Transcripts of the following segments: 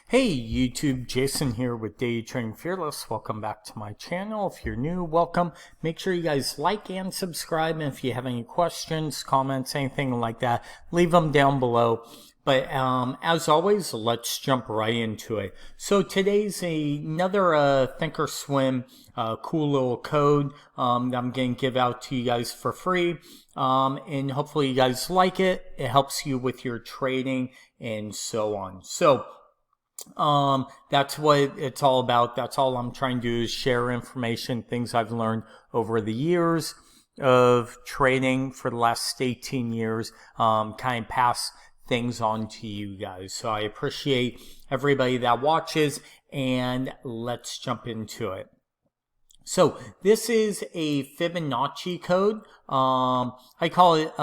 Hey YouTube, Jason here with DayTradingFearless. Welcome back to my channel. If you're new, welcome. Make sure you guys like and subscribe. And if you have any questions, comments, anything like that, leave them down below. But as always, let's jump right into it. So today's another Thinkorswim cool little code that I'm going to give out to you guys for free. And hopefully you guys like it. It helps you with your trading and so on. So that's what it's all about. That's all I'm trying to do is share information, things I've learned over the years of trading for the last 18 years, kind of pass things on to you guys. So I appreciate everybody that watches, and let's jump into it. So this is a Fibonacci code. I call it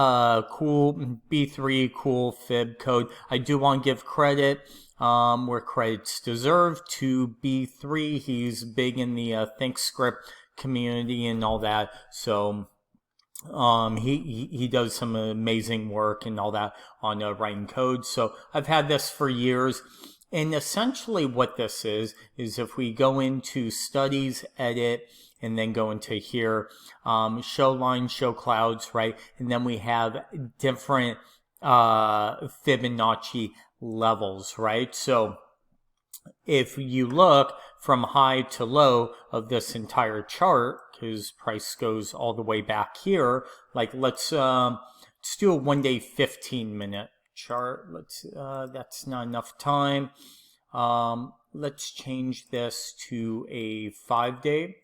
cool B3 cool fib code. I do want to give credit where credit's deserved to B3. He's big in the ThinkScript community and all that. So he does some amazing work and all that on writing code. So I've had this for years. And essentially what this is if we go into studies, edit, and then go into here, show lines, show clouds, right? And then we have different Fibonacci levels, right? So if you look from high to low of this entire chart, because price goes all the way back here, like let's do a 1 day 15-minute chart. That's not enough time. Let's change this to a 5-day.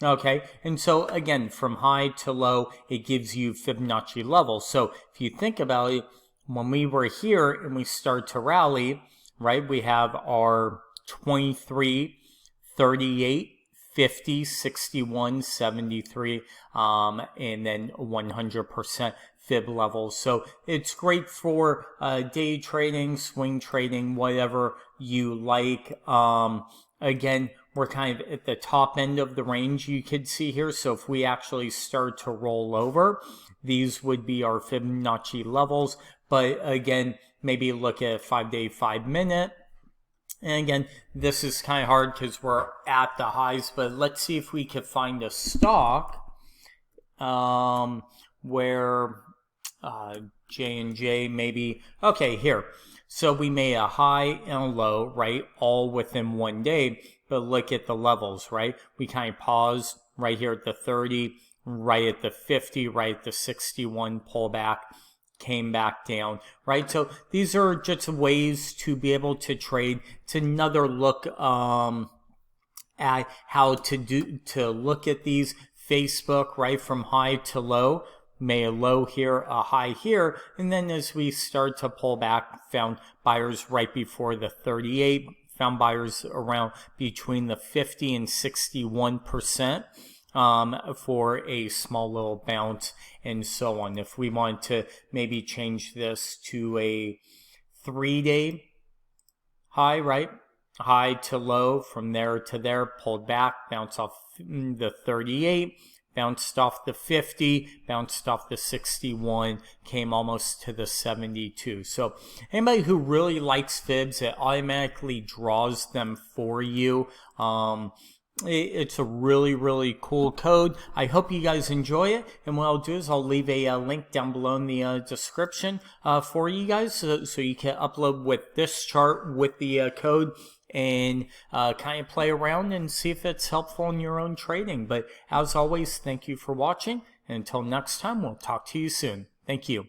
Okay, and so again, from high to low, it gives you Fibonacci levels. So if you think about it, when we were here and we start to rally, right, we have our 23, 38, 50, 61, 73, and then 100% fib levels. So it's great for day trading, swing trading, whatever you like. Again, we're kind of at the top end of the range you could see here. So if we actually start to roll over, these would be our Fibonacci levels. But again, maybe look at 5-day, 5-minute. And again, this is kind of hard because we're at the highs, but let's see if we could find a stock where J&J maybe, okay, here. So we made a high and a low, right, all within 1 day, but look at the levels, right? We kind of paused right here at the 30, right at the 50, right at the 61, pull back, came back down, right? So these are just ways to be able to trade. It's another look at how to look at these. Facebook, right, from high to low, made a low here, a high here, and then as we start to pull back, found buyers right before the 38, found buyers around between the 50 and 61%. For a small little bounce and so on. If we want to maybe change this to a 3-day high, right? High to low, from there to there, pulled back, bounced off the 38, bounced off the 50, bounced off the 61, came almost to the 72. So anybody who really likes fibs, it automatically draws them for you. It's a really, really cool code. I hope you guys enjoy it. And what I'll do is I'll leave a link down below in the description for you guys so you can upload with this chart with the code and kind of play around and see if it's helpful in your own trading. But as always, thank you for watching. And until next time, we'll talk to you soon. Thank you.